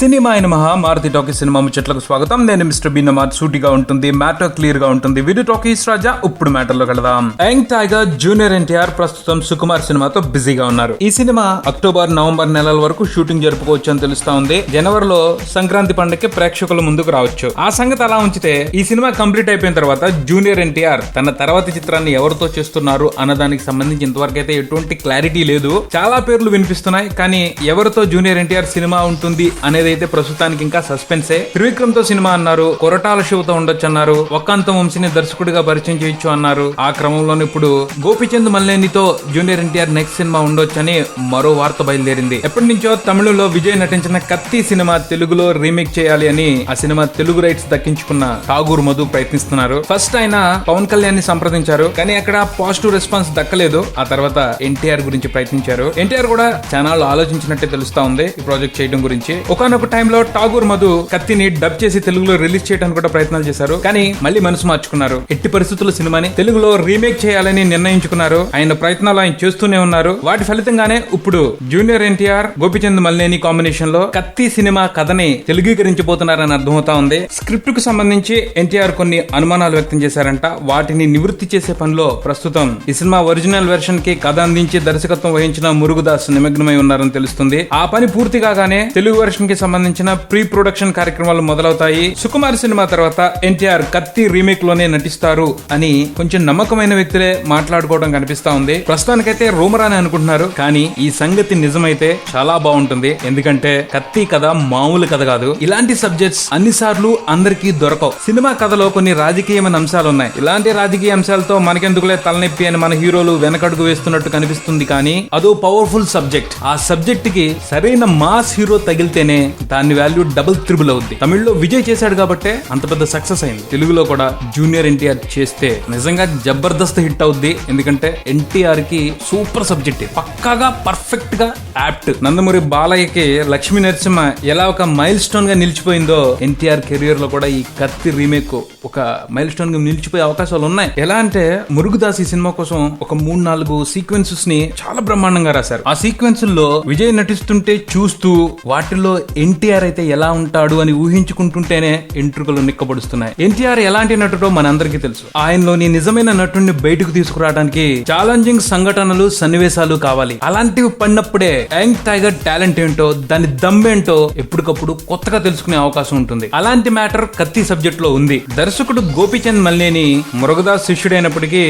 Cinema అయిన Maruti talkies cinema ముచ్చట్లకు స్వాగతం. నేను మిస్టర్ బిన్నమార్. సూటిగా ఉంటుంది, మ్యాటర్ క్లియర్ గా ఉంటుంది. వీడియో టాకీస్ రాజా. ఇప్పుడు మ్యాటర్ లో కడదాం. యంగ్ టైగర్ జూనియర్ ఎన్టీఆర్ ప్రస్తుతం సుకుమార్ సినిమాతో బిజీగా ఉన్నారు. ఈ సినిమా అక్టోబర్ నవంబర్ నెలల వరకు షూటింగ్ జరుపుకోవచ్చు అని తెలుస్తా ఉంది. జనవరిలో సంక్రాంతి పండుగకి ప్రేక్షకుల ముందుకు రావచ్చు. ఆ సంగతి అలా ఉంచితే ఈ సినిమా కంప్లీట్ అయిపోయిన తర్వాత జూనియర్ ఎన్టీఆర్ తన తర్వాతి చిత్రాన్ని ఎవరితో చేస్తున్నారు అన్నదానికి సంబంధించి ఇంతవరకు అయితే ఎటువంటి క్లారిటీ లేదు. చాలా పేర్లు వినిపిస్తున్నాయి, కానీ ఎవరితో జూనియర్ ఎన్టీఆర్ సినిమా ఉంటుంది అనేదైతే ప్రస్తుతానికి ఇంకా సస్పెన్సే. త్రివిక్రమ్ తో సినిమా అన్నారు, కొరటాల శివతో ఉండొచ్చు అన్నారు, ఒక్కాంతం వంశీని దర్శకుడిగా పరిచయం చేయొచ్చు అన్నారు. ఆ క్రమంలోనే ఇప్పుడు గోపిచంద్ మల్లేనితో జూనియర్ ఎన్టీఆర్ నెక్స్ట్ సినిమా ఉండొచ్చని మరో వార్త బయలుదేరింది. ఎప్పటి నుంచో తమిళంలో విజయ్ నటించిన కత్తి సినిమా తెలుగులో రీమేక్ చేయాలి అని ఆ సినిమా తెలుగు రైట్స్ దక్కించుకున్న ఠాగూర్ మధు ప్రయత్నిస్తున్నారు. ఫస్ట్ ఆయన పవన్ కళ్యాణ్ ని సంప్రదించారు, కానీ అక్కడ పాజిటివ్ రెస్పాన్స్ దక్కలేదు. ఆ తర్వాత ఎన్టీఆర్ గురించి ప్రయత్నించారు. ఎన్టీఆర్ కూడా చాలా ఆలోచించినట్టే తెలుస్తా ఉంది ఈ ప్రాజెక్ట్ చేయడం గురించి. ఒకనొక టైంలో ఠాగూర్ మధు కత్తిని డబ్ చేసి తెలుగులో రిలీజ్ చేయడానికి కూడా ప్రయత్నాలు చేశారు, కానీ మళ్ళీ మనసు మార్చుకున్నారు. ఎట్టి పరిస్థితుల్లో సినిమాని తెలుగులో రీమేక్ చేయాలని నిర్ణయించుకున్నారు. ఆయన ప్రయత్నాలు ఆయన చేస్తూనే ఉన్నారు. వాటి ఫలితంగానే ఇప్పుడు జూనియర్ ఎన్టీఆర్ గోపిచంద్ మల్లేని కాంబినేషన్ లో కత్తి సినిమా కథని తెలుగుకరించబోతున్నారని అర్థమవుతా ఉంది. స్క్రిప్ట్ కు సంబంధించి ఎన్టీఆర్ కొన్ని అనుమానాలు వ్యక్తం చేశారంట. వాటిని నివృత్తి చేసే పనిలో ప్రస్తుతం ఈ సినిమా ఒరిజినల్ వెర్షన్ కి కథ అందించి దర్శకత్వం వహించిన మురుగుదాస్ నిమగ్నమై ఉన్నారని తెలుస్తుంది. ఆ పని పూర్తి కాగానే తెలుగు వెర్షన్ కి సంబంధించిన ప్రీ ప్రొడక్షన్ కార్యక్రమాలు మొదలవుతాయి. సుకుమార్ సినిమా తర్వాత ఎన్టీఆర్ కత్తి రీమేక్ లోనే నటిస్తారు అని కొంచెం నమ్మకమైన వ్యక్తులే మాట్లాడుకోవడం కనిపిస్తా ఉంది. ప్రస్తుతానికైతే రూమర్ అని అనుకుంటున్నారు, కానీ ఈ సంగతి నిజమైతే చాలా బాగుంటుంది. ఎందుకంటే కత్తి కథ మామూలు కథ కాదు. ఇలాంటి సబ్జెక్ట్స్ అన్నిసార్లు అందరికీ దొరకవు. సినిమా కథలో కొన్ని రాజకీయమైన అంశాలు ఉన్నాయి. ఇలాంటి రాజకీయ అంశాలతో మనకెందుకులే తలనొప్పి అని మన హీరోలు వెనకడుగు వేస్తున్నట్టు కనిపిస్తుంది, కానీ అదో పవర్ఫుల్ సబ్జెక్ట్. ఆ సబ్జెక్ట్ కి సరైన మాస్ హీరో తగిలితేనే దాని వాల్యూ డబుల్ త్రిబుల్ అవుద్ది. తమిళ్లో విజయ్ చేశాడు కాబట్టే అంత పెద్ద సక్సెస్ అయింది. తెలుగులో కూడా జూనియర్ ఎన్టీఆర్ చేస్తే నిజంగా జబర్దస్త్ హిట్ అవుద్ది. ఎందుకంటే ఎన్టీఆర్ కి సూపర్ సబ్జెక్ట్, పక్కాగా పర్ఫెక్ట్ గా యాప్ట్. నందమూరి బాలయ్యకి లక్ష్మీ నరసింహ ఎలా ఒక మైల్ స్టోన్ గా నిలిచిపోయిందో ఎన్టీఆర్ కెరియర్ లో కూడా ఈ కత్తి రీమేక్ ఒక మైల్ స్టోన్ గా నిలిచిపోయే అవకాశాలు ఉన్నాయి. ఎలా అంటే మురుగుదాస్ ఈ సినిమా కోసం ఒక 3-4 సీక్వెన్సెస్ ని చాలా బ్రహ్మాండంగా రాశారు. ఆ సీక్వెన్స్ లో విజయ్ నటిస్తుంటే చూస్తూ వాటిలో ఎన్టీఆర్ అయితే ఎలా ఉంటాడు అని ఊహించుకుంటుంటేనే ఎంట్రుకలు నిక్కబడుస్తున్నాయి. ఎన్టీఆర్ ఎలాంటి నటుడో మనందరికీ తెలుసు. ఆయనలోని నిజమైన నటుడిని బయటకు తీసుకురావడానికి ఛాలెంజింగ్ సంఘటనలు సన్నివేశాలు కావాలి. అలాంటివి పడినప్పుడే యంగ్ టైగర్ టాలెంట్ ఏంటో, దాని దమ్మేంటో ఎప్పటికప్పుడు కొత్తగా తెలుసుకునే అవకాశం ఉంటుంది. అలాంటి మ్యాటర్ కత్తి సబ్జెక్ట్ లో ఉంది. దర్శకుడు గోపిచంద్ మల్లేని మురుగుదాస్ శిష్యుడైనప్పటికీ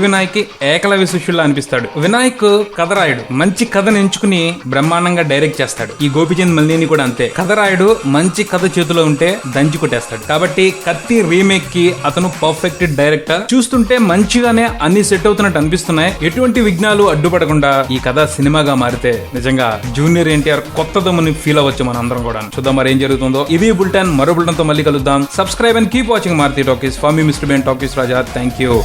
వినాయక్ ఏకలవ్య శిష్యుల్లా అనిపిస్తాడు. వినాయక్ కథ రాయుడు, మంచి కథను ఎంచుకుని బ్రహ్మాండంగా డైరెక్ట్ చేస్తాడు. ఈ గోపిచంద్ మల్లేని కూడా అంతే. కథ రాయుడు మంచి కథ చేతిలో ఉంటే దంచి కొట్టేస్తాడు. కాబట్టి కత్తి రీమేక్ కి అతను పర్ఫెక్ట్ డైరెక్టర్. చూస్తుంటే మంచిగానే అన్ని సెట్ అవుతున్నట్టు అనిపిస్తున్నాయి. ఎటువంటి విఘ్నాలు అడ్డుపడకుండా ఈ కథ సినిమాగా మారితే నిజంగా జూనియర్ ఎన్టీఆర్ కొత్త దమ్ముని ఫీల్ అవ్వచ్చు మన అందరం కూడా. చూద్దాం మరి ఏం జరుగుతుందో. ఇది బులెటిన్. మరో బులెటిన్ తో మళ్ళీ కలుద్దాం. Subscribe and keep watching Maruti Talkies. For me mister Ben Talkies Raja. Thank you.